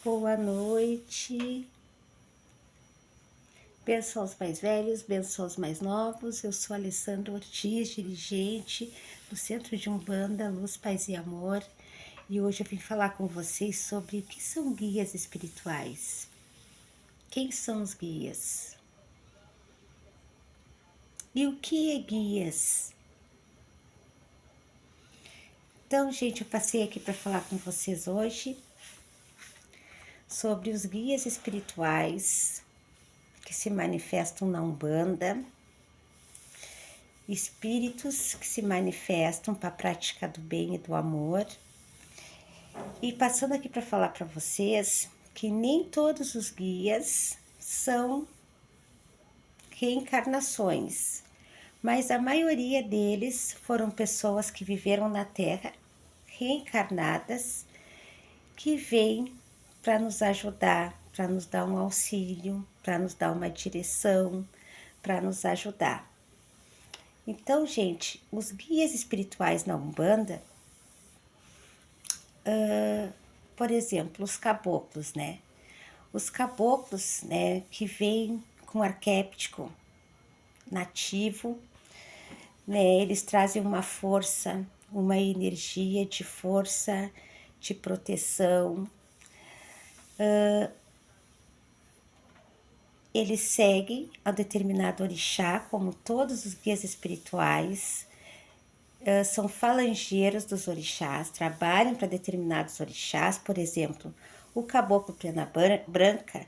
boa noite. Bênção aos mais velhos, bênção aos mais novos. Eu sou Alessandra Ortiz, dirigente do Centro de Umbanda, Luz, Paz e Amor. E hoje eu vim falar com vocês sobre o que são guias espirituais. Quem são os guias? E o que é guias? Então, gente, eu passei aqui para falar com vocês hoje sobre os guias espirituais que se manifestam na Umbanda, espíritos que se manifestam para a prática do bem e do amor. E passando aqui para falar para vocês que nem todos os guias são reencarnações, mas a maioria deles foram pessoas que viveram na Terra, reencarnadas, que vêm para nos ajudar, para nos dar um auxílio, para nos dar uma direção, para nos ajudar. Então, gente, os guias espirituais na Umbanda, por exemplo, os caboclos, né? Os caboclos, né, que vêm com arquétipo nativo, né? Eles trazem uma força, uma energia de força, de proteção. Eles seguem a determinado orixá, como todos os guias espirituais. São falangeiros dos orixás, trabalham para determinados orixás. Por exemplo, o caboclo Pena Branca,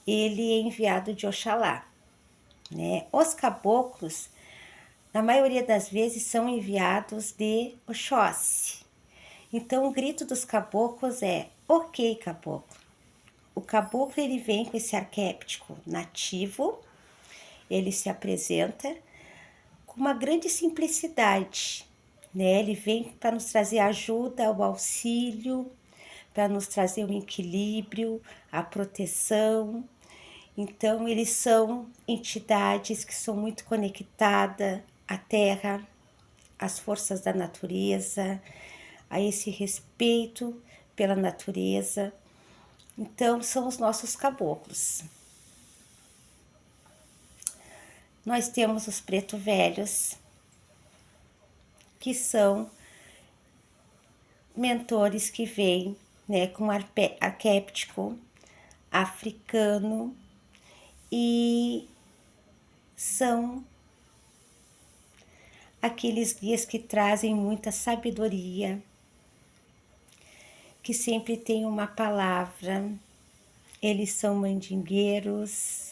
ele é enviado de Oxalá, né? Os caboclos, na maioria das vezes, são enviados de Oxóssi. Então, o grito dos caboclos é: ok, caboclo. O caboclo, ele vem com esse arquétipo nativo, ele se apresenta com uma grande simplicidade, né? Ele vem para nos trazer ajuda, o auxílio, para nos trazer o equilíbrio, a proteção. Então, eles são entidades que são muito conectadas à Terra, às forças da natureza, a esse respeito pela natureza. Então, são os nossos caboclos. Nós temos os preto velhos, que são mentores que vêm, né, com arquétipo africano e são aqueles guias que trazem muita sabedoria, que sempre tem uma palavra. Eles são mandingueiros,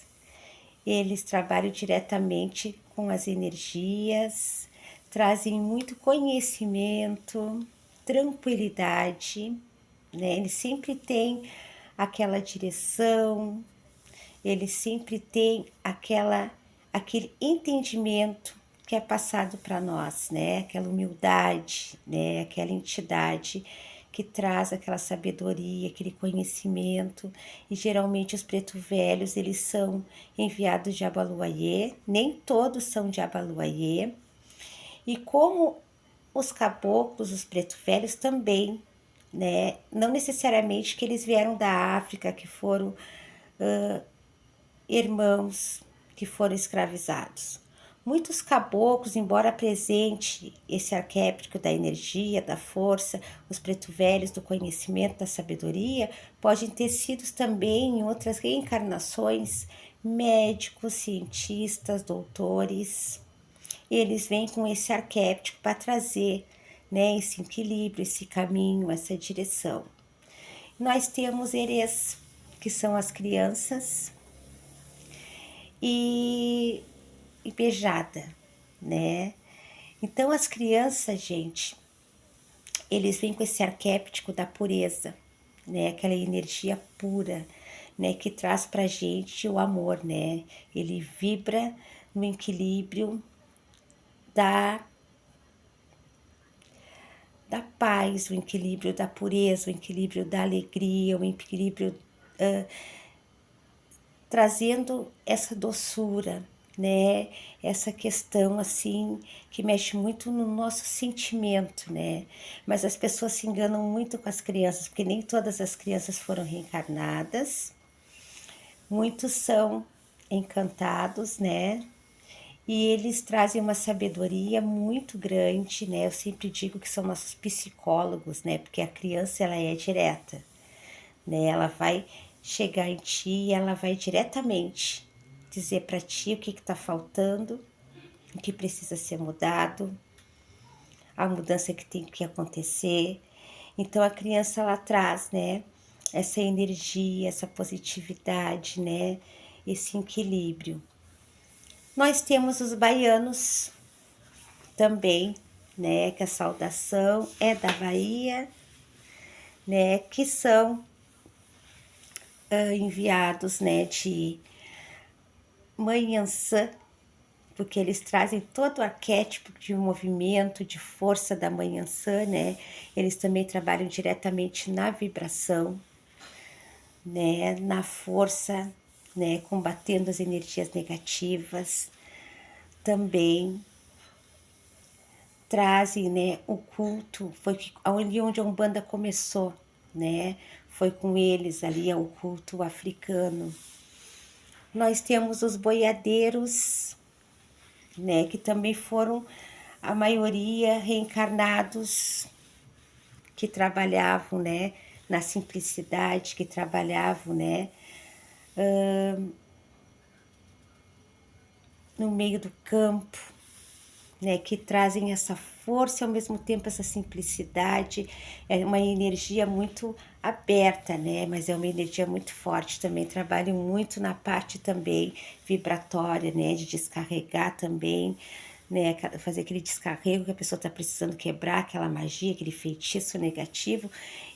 eles trabalham diretamente com as energias, trazem muito conhecimento, tranquilidade, né? Eles sempre têm aquela direção, eles sempre têm aquele entendimento que é passado para nós, né? Aquela humildade, né? Aquela entidade que traz aquela sabedoria, aquele conhecimento. E geralmente os preto velhos, eles são enviados de Abaluayê, nem todos são de Abaluayê. E como os caboclos, os preto velhos também, né? Não necessariamente que eles vieram da África, que foram irmãos que foram escravizados. Muitos caboclos, embora apresente esse arquétipo da energia, da força, os preto velhos do conhecimento, da sabedoria, podem ter sido também em outras reencarnações médicos, cientistas, doutores. Eles vêm com esse arquétipo para trazer, né, esse equilíbrio, esse caminho, essa direção. Nós temos Erês, que são as crianças, e beijada, né? Então as crianças, gente, eles vêm com esse arquétipo da pureza, né? Aquela energia pura, né? Que traz pra gente o amor, né? Ele vibra no equilíbrio da paz, o equilíbrio da pureza, o equilíbrio da alegria, o equilíbrio trazendo essa doçura, né? Essa questão assim que mexe muito no nosso sentimento, né? Mas as pessoas se enganam muito com as crianças, porque nem todas as crianças foram reencarnadas. Muitos são encantados, né? E eles trazem uma sabedoria muito grande, né? Eu sempre digo que são nossos psicólogos, né? Porque a criança ela é direta, né? Ela vai chegar em ti e ela vai diretamente dizer para ti o que está faltando, o que precisa ser mudado, a mudança que tem que acontecer. Então a criança ela traz, né? Essa energia, essa positividade, né? Esse equilíbrio. Nós temos os baianos também, né? Que a saudação é da Bahia, né? Que são enviados, né? De Manhãçã, porque eles trazem todo o arquétipo de movimento, de força da Manhãçã, né? Eles também trabalham diretamente na vibração, né? Na força, né? Combatendo as energias negativas. Também trazem, né, o culto, foi ali onde a Umbanda começou, né? Foi com eles ali o culto africano. Nós temos os boiadeiros, né, que também foram a maioria reencarnados que trabalhavam, né, na simplicidade, que trabalhavam, né, no meio do campo, né, que trazem essa força e ao mesmo tempo essa simplicidade. É uma energia muito aberta, né, mas é uma energia muito forte também. Trabalham muito na parte também vibratória, né, de descarregar também, né, fazer aquele descarrego que a pessoa está precisando quebrar, aquela magia, aquele feitiço negativo.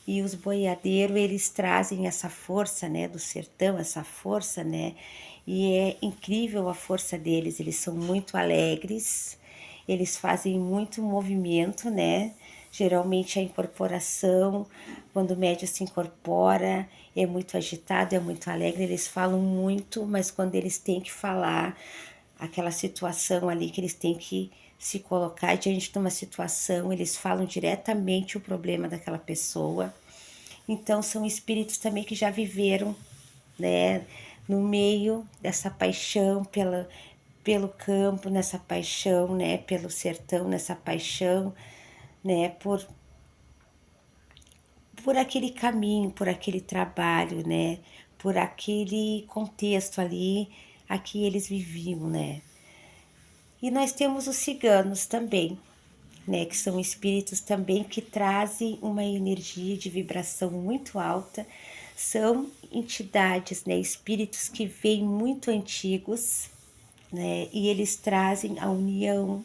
E os boiadeiros, eles trazem essa força, né, do sertão, essa força, né, e é incrível a força deles. Eles são muito alegres, eles fazem muito movimento, né? Geralmente a incorporação, quando o médium se incorpora, é muito agitado, é muito alegre, eles falam muito, mas quando eles têm que falar, aquela situação ali que eles têm que se colocar diante de uma situação, eles falam diretamente o problema daquela pessoa. Então são espíritos também que já viveram, né, no meio dessa paixão pelo campo, nessa paixão, né, pelo sertão, nessa paixão, né, por aquele caminho, por aquele trabalho, né, por aquele contexto ali a que eles viviam, né. E nós temos os ciganos também, né, que são espíritos também que trazem uma energia de vibração muito alta. São entidades, né, espíritos que vêm muito antigos, né, e eles trazem a união,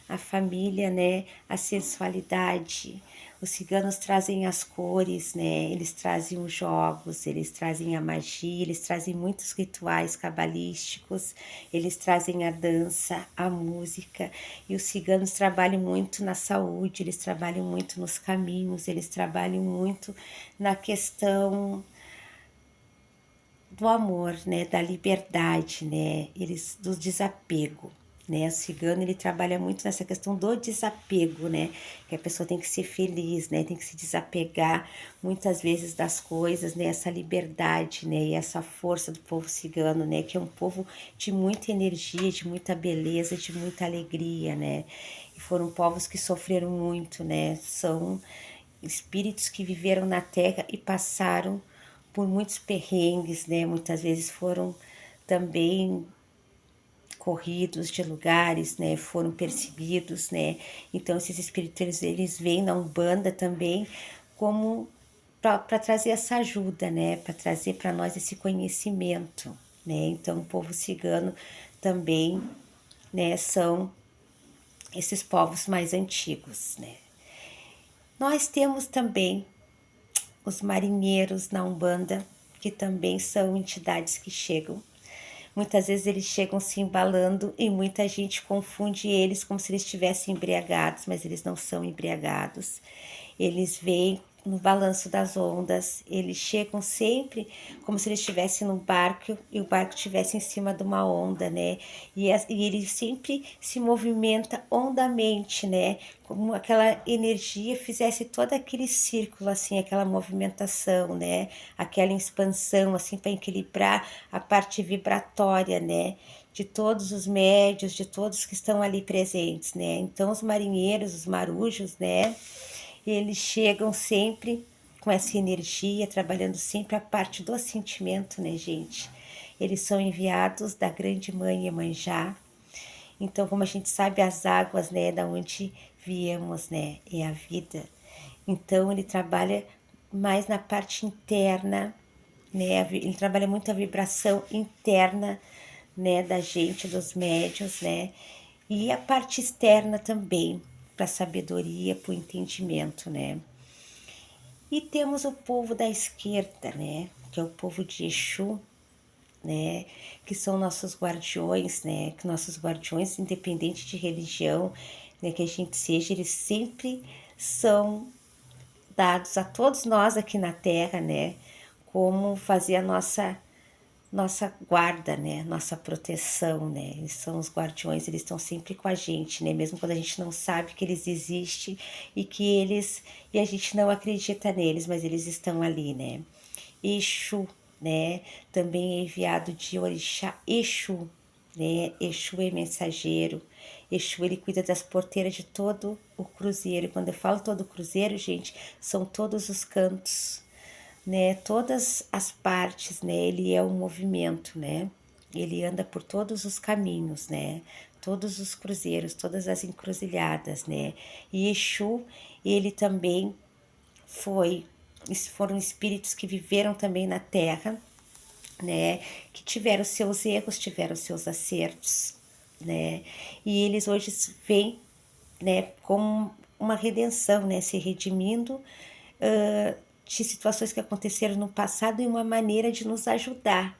a família, né, a sensualidade. Os ciganos trazem as cores, né, eles trazem os jogos, eles trazem a magia, eles trazem muitos rituais cabalísticos, eles trazem a dança, a música. E os ciganos trabalham muito na saúde, eles trabalham muito nos caminhos, eles trabalham muito na questão do amor, né, da liberdade, né, eles do desapego, né? O cigano ele trabalha muito nessa questão do desapego, né? Que a pessoa tem que ser feliz, né? Tem que se desapegar muitas vezes das coisas, né? Essa liberdade, né? E essa força do povo cigano, né? Que é um povo de muita energia, de muita beleza, de muita alegria, né? E foram povos que sofreram muito, né? São espíritos que viveram na terra e passaram por muitos perrengues, né? Muitas vezes foram também corridos de lugares, né? Foram perseguidos, né? Então esses espíritos eles vêm na Umbanda também como para trazer essa ajuda, né? Para trazer para nós esse conhecimento, né? Então o povo cigano também, né? São esses povos mais antigos, né? Nós temos também os marinheiros na Umbanda, que também são entidades que chegam. Muitas vezes eles chegam se embalando e muita gente confunde eles como se eles estivessem embriagados, mas eles não são embriagados. Eles vêm no balanço das ondas. Eles chegam sempre como se eles estivessem no barco e o barco estivesse em cima de uma onda, né? E ele sempre se movimenta ondamente, né? Como aquela energia fizesse todo aquele círculo, assim, aquela movimentação, né? Aquela expansão, assim, para equilibrar a parte vibratória, né? De todos os médios, de todos que estão ali presentes, né? Então, os marinheiros, os marujos, né? Eles chegam sempre com essa energia, trabalhando sempre a parte do sentimento, né, gente? Eles são enviados da grande mãe Iemanjá. Então, como a gente sabe, as águas, né, da onde viemos, né, é a vida. Então, ele trabalha mais na parte interna, né? Ele trabalha muito a vibração interna, né, da gente, dos médios, né? E a parte externa também, para a sabedoria, para o entendimento, né? E temos o povo da esquerda, né? Que é o povo de Exu, né? Que são nossos guardiões, né? Que nossos guardiões, independente de religião, né? Que a gente seja, eles sempre são dados a todos nós aqui na Terra, né? Como fazer a nossa guarda, né? Nossa proteção, né? Eles são os guardiões, eles estão sempre com a gente, né? Mesmo quando a gente não sabe que eles existem e a gente não acredita neles, mas eles estão ali, né? Exu, né? Também é enviado de orixá Exu, né? Exu é mensageiro. Exu, ele cuida das porteiras de todo o cruzeiro. Quando eu falo todo o cruzeiro, gente, são todos os cantos, né? Todas as partes, né? Ele é um movimento, né? Ele anda por todos os caminhos, né? Todos os cruzeiros, todas as encruzilhadas, né? E Exu, ele também foi, foram espíritos que viveram também na Terra, né? Que tiveram seus erros, tiveram seus acertos, né? E eles hoje vêm, né? Com uma redenção, né? Se redimindo de situações que aconteceram no passado e uma maneira de nos ajudar.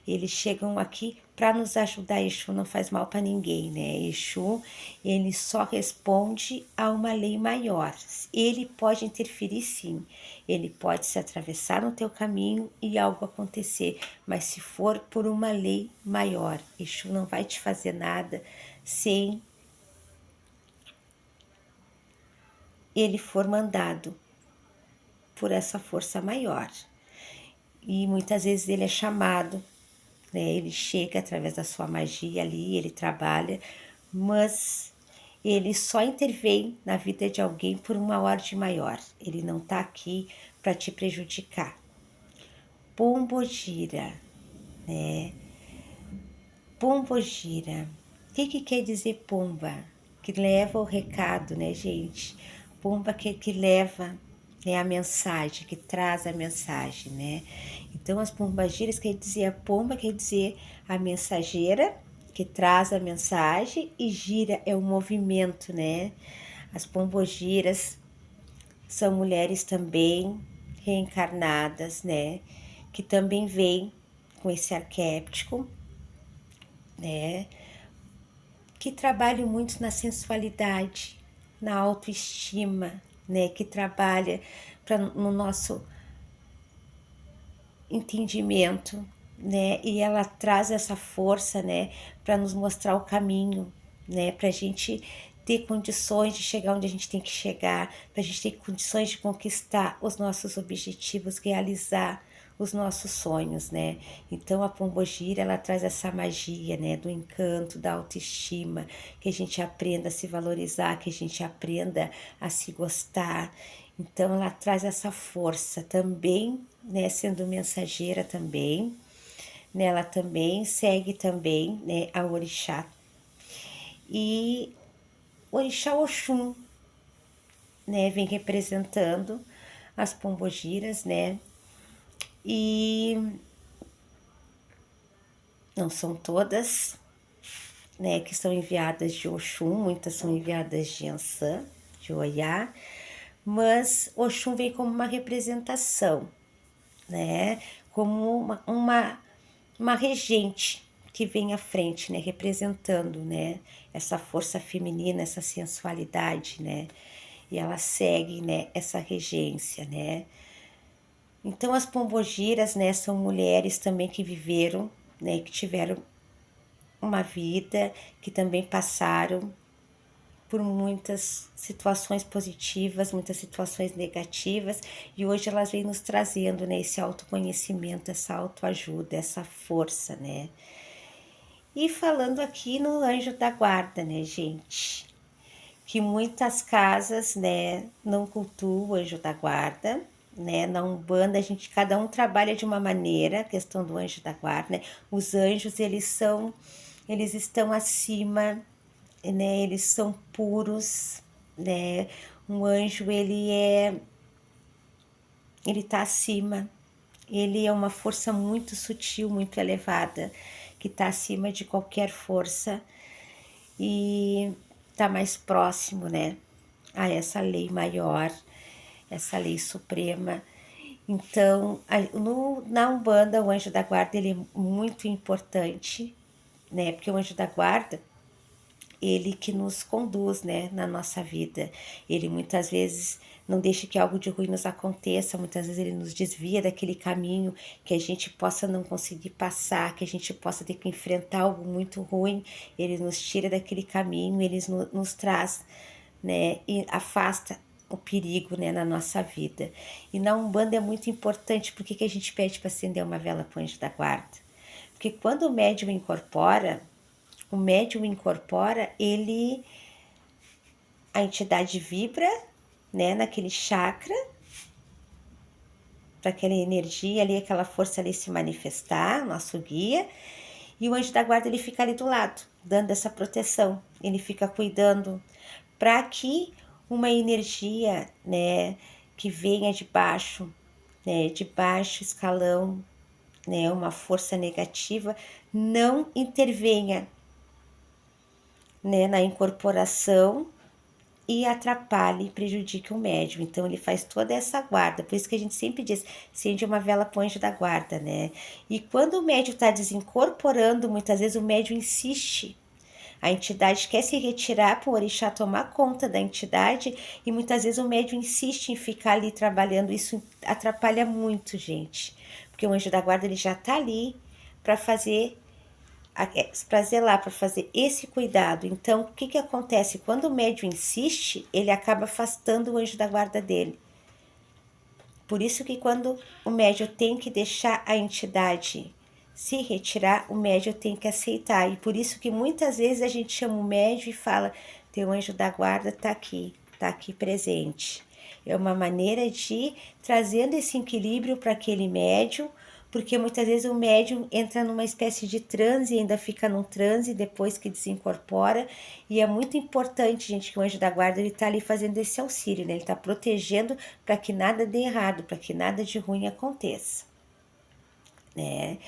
Eles chegam aqui para nos ajudar. Exu não faz mal para ninguém, né? Exu, ele só responde a uma lei maior. Ele pode interferir, sim. Ele pode se atravessar no teu caminho e algo acontecer, mas se for por uma lei maior, Exu não vai te fazer nada sem ele for mandado por essa força maior. E muitas vezes ele é chamado, né? Ele chega através da sua magia ali, ele trabalha, mas ele só intervém na vida de alguém por uma ordem maior. Ele não está aqui para te prejudicar. Pombogira, né? Pombogira. O que quer dizer pomba? Que leva o recado, né, gente? Pomba que leva, né, a mensagem, que traz a mensagem, né? Então, as pombagiras quer dizer, a pomba quer dizer a mensageira, que traz a mensagem, e gira é o movimento, né? As pombogiras são mulheres também reencarnadas, né? Que também vêm com esse arquétipo, né? Que trabalham muito na sensualidade, na autoestima, né? Que trabalha no nosso entendimento, né? E ela traz essa força, né? Para nos mostrar o caminho, né? Para a gente ter condições de chegar onde a gente tem que chegar, para a gente ter condições de conquistar os nossos objetivos, realizar os nossos sonhos, né? Então a pombogira, ela traz essa magia, né, do encanto, da autoestima, que a gente aprenda a se valorizar, que a gente aprenda a se gostar. Então ela traz essa força também, né, sendo mensageira também, né, ela também segue também, né, a orixá. E o orixá Oxum, né, vem representando as pombogiras, né? E não são todas, né, que são enviadas de Oxum, muitas são enviadas de Ansan, de Oiá, mas Oxum vem como uma representação, né, como uma regente que vem à frente, né, representando, né, essa força feminina, essa sensualidade, né. e ela segue, né, essa regência, né. Então as pombogiras, né, são mulheres também que viveram, né, que tiveram uma vida, que também passaram por muitas situações positivas, muitas situações negativas, e hoje elas vêm nos trazendo, né, esse autoconhecimento, essa autoajuda, essa força, né. E falando aqui no anjo da guarda, né, gente, que muitas casas, né, não cultuam o anjo da guarda, né, na Umbanda a gente, cada um trabalha de uma maneira, a questão do anjo da guarda, né, os anjos, eles estão acima, né, eles são puros, né, um anjo, ele tá acima, ele é uma força muito sutil, muito elevada, que tá acima de qualquer força e tá mais próximo, né, a essa lei maior, essa lei suprema. Então, na Umbanda, o anjo da guarda, ele é muito importante, né, porque o anjo da guarda, ele que nos conduz, né, na nossa vida. Ele muitas vezes não deixa que algo de ruim nos aconteça, muitas vezes ele nos desvia daquele caminho que a gente possa não conseguir passar, que a gente possa ter que enfrentar algo muito ruim, ele nos tira daquele caminho, ele nos traz, né, e afasta o perigo, né, na nossa vida. E na Umbanda é muito importante, porque que a gente pede para acender uma vela para o anjo da guarda? Porque quando o médium incorpora, a entidade vibra, né, naquele chakra, para aquela energia ali, aquela força ali se manifestar, nosso guia, e o anjo da guarda ele fica ali do lado, dando essa proteção, ele fica cuidando para que uma energia, né, que venha de baixo, né, de baixo escalão, né, uma força negativa, não intervenha, né, na incorporação e atrapalhe e prejudique o médium. Então ele faz toda essa guarda. Por isso que a gente sempre diz, acende uma vela pro anjo da guarda, né? E quando o médium está desincorporando, muitas vezes o médium insiste. A entidade quer se retirar para o orixá tomar conta da entidade e muitas vezes o médium insiste em ficar ali trabalhando. Isso atrapalha muito, gente. Porque o anjo da guarda ele já está ali para fazer para zelar, para fazer esse cuidado. Então, o que, que acontece? Quando o médium insiste, ele acaba afastando o anjo da guarda dele. Por isso que quando o médium tem que deixar a entidade se retirar, o médium tem que aceitar. E por isso que muitas vezes a gente chama o médium e fala, teu anjo da guarda está aqui presente. É uma maneira de trazendo esse equilíbrio para aquele médium, porque muitas vezes o médium entra numa espécie de transe, ainda fica num transe depois que desincorpora, e é muito importante, gente, que o anjo da guarda ele tá ali fazendo esse auxílio, né? Ele tá protegendo para que nada dê errado, para que nada de ruim aconteça, né?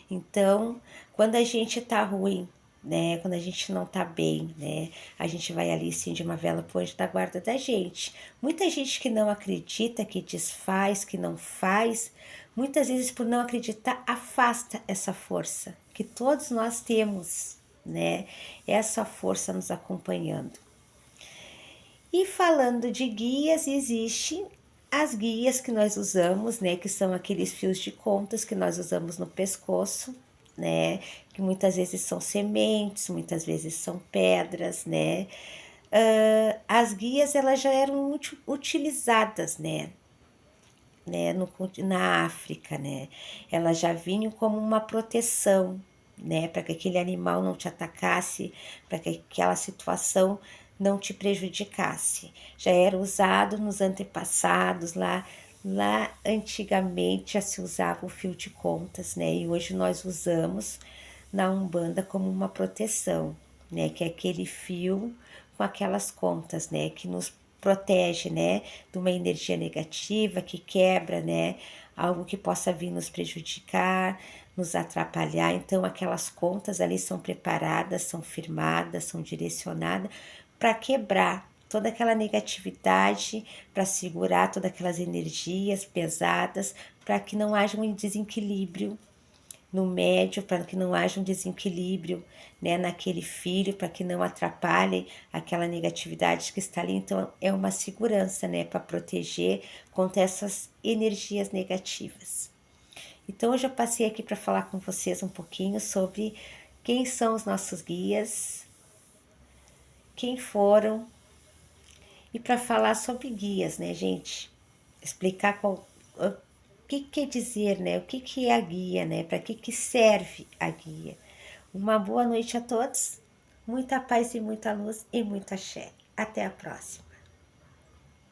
Então, quando a gente tá ruim, né? Quando a gente não tá bem, né? A gente vai ali acende uma vela pro anjo da guarda da gente. Muita gente que não acredita, que desfaz, que não faz, muitas vezes por não acreditar, afasta essa força que todos nós temos, né? Essa força nos acompanhando. E falando de guias, existem as guias que nós usamos, né? Que são aqueles fios de contas que nós usamos no pescoço, né? Que muitas vezes são sementes, muitas vezes são pedras, né? As guias elas já eram utilizadas, né, na África, né? Elas já vinham como uma proteção, né, para que aquele animal não te atacasse, para que aquela situação não te prejudicasse. Já era usado nos antepassados, lá antigamente já se usava o fio de contas, né? E hoje nós usamos na Umbanda como uma proteção, né? Que é aquele fio com aquelas contas, né? Que nos protege, né? De uma energia negativa que quebra, né? Algo que possa vir nos prejudicar, nos atrapalhar. Então, aquelas contas ali são preparadas, são firmadas, são direcionadas para quebrar toda aquela negatividade, para segurar todas aquelas energias pesadas, para que não haja um desequilíbrio no médio, para que não haja um desequilíbrio, né, naquele filho, para que não atrapalhe aquela negatividade que está ali. Então, é uma segurança, né, para proteger contra essas energias negativas. Então, hoje eu passei aqui para falar com vocês um pouquinho sobre quem são os nossos guias, quem foram, e para falar sobre guias, né, gente? Explicar o que quer dizer, né? O que é a guia, né? Para que serve a guia? Uma boa noite a todos, muita paz e muita luz e muita axé. Até a próxima.